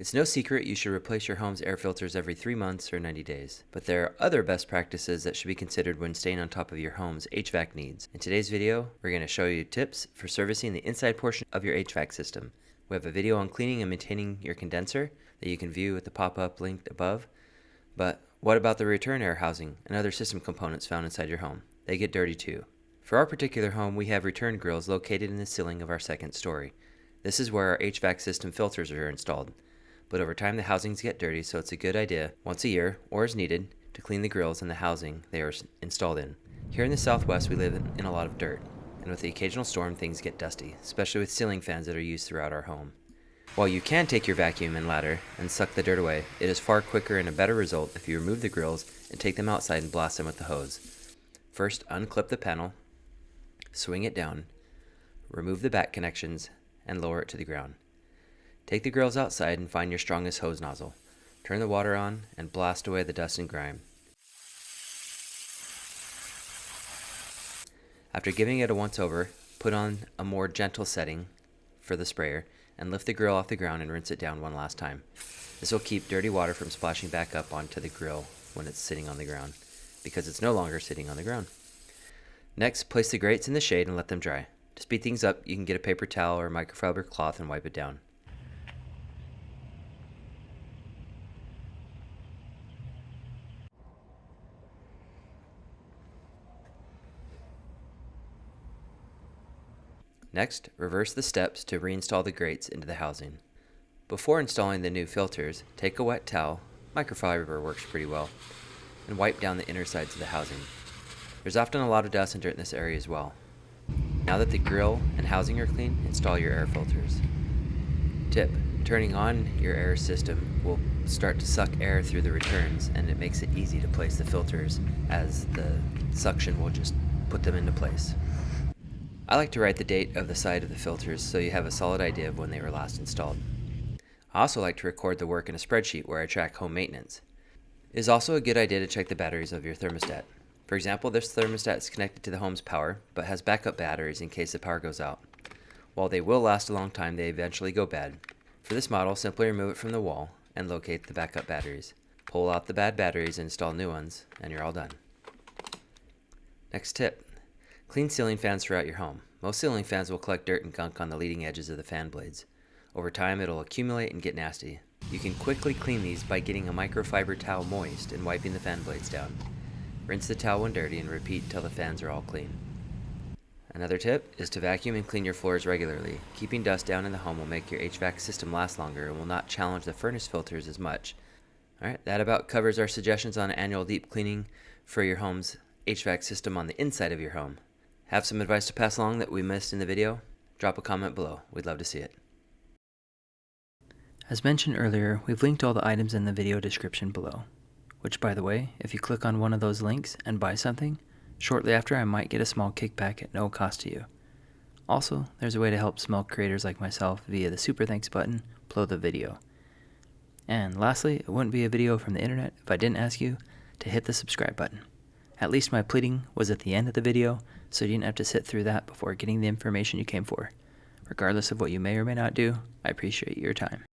It's no secret you should replace your home's air filters every 3 months or 90 days. But there are other best practices that should be considered when staying on top of your home's HVAC needs. In today's video, we're going to show you tips for servicing the inside portion of your HVAC system. We have a video on cleaning and maintaining your condenser that you can view with the pop-up linked above. But what about the return air housing and other system components found inside your home? They get dirty too. For our particular home, we have return grills located in the ceiling of our second story. This is where our HVAC system filters are installed. But over time the housings get dirty, so it's a good idea, once a year, or as needed, to clean the grills and the housing they are installed in. Here in the Southwest we live in a lot of dirt, and with the occasional storm things get dusty, especially with ceiling fans that are used throughout our home. While you can take your vacuum and ladder and suck the dirt away, it is far quicker and a better result if you remove the grills and take them outside and blast them with the hose. First, unclip the panel, swing it down, remove the back connections, and lower it to the ground. Take the grills outside and find your strongest hose nozzle. Turn the water on and blast away the dust and grime. After giving it a once over, put on a more gentle setting for the sprayer and lift the grill off the ground and rinse it down one last time. This will keep dirty water from splashing back up onto the grill when it's sitting on the ground, because it's no longer sitting on the ground. Next, place the grates in the shade and let them dry. To speed things up, you can get a paper towel or microfiber cloth and wipe it down. Next, reverse the steps to reinstall the grates into the housing. Before installing the new filters, take a wet towel, microfiber works pretty well, and wipe down the inner sides of the housing. There's often a lot of dust and dirt in this area as well. Now that the grill and housing are clean, install your air filters. Tip: turning on your air system will start to suck air through the returns, and it makes it easy to place the filters, as the suction will just put them into place. I like to write the date of the side of the filters so you have a solid idea of when they were last installed. I also like to record the work in a spreadsheet where I track home maintenance. It is also a good idea to check the batteries of your thermostat. For example, this thermostat is connected to the home's power, but has backup batteries in case the power goes out. While they will last a long time, they eventually go bad. For this model, simply remove it from the wall and locate the backup batteries. Pull out the bad batteries and install new ones, and you're all done. Next tip: clean ceiling fans throughout your home. Most ceiling fans will collect dirt and gunk on the leading edges of the fan blades. Over time, it'll accumulate and get nasty. You can quickly clean these by getting a microfiber towel moist and wiping the fan blades down. Rinse the towel when dirty and repeat until the fans are all clean. Another tip is to vacuum and clean your floors regularly. Keeping dust down in the home will make your HVAC system last longer and will not challenge the furnace filters as much. Alright, that about covers our suggestions on annual deep cleaning for your home's HVAC system on the inside of your home. Have some advice to pass along that we missed in the video? Drop a comment below. We'd love to see it. As mentioned earlier, we've linked all the items in the video description below. Which, by the way, if you click on one of those links and buy something, shortly after I might get a small kickback at no cost to you. Also, there's a way to help small creators like myself via the Super Thanks button below the video. And lastly, it wouldn't be a video from the internet if I didn't ask you to hit the subscribe button. At least my pleading was at the end of the video, so you didn't have to sit through that before getting the information you came for. Regardless of what you may or may not do, I appreciate your time.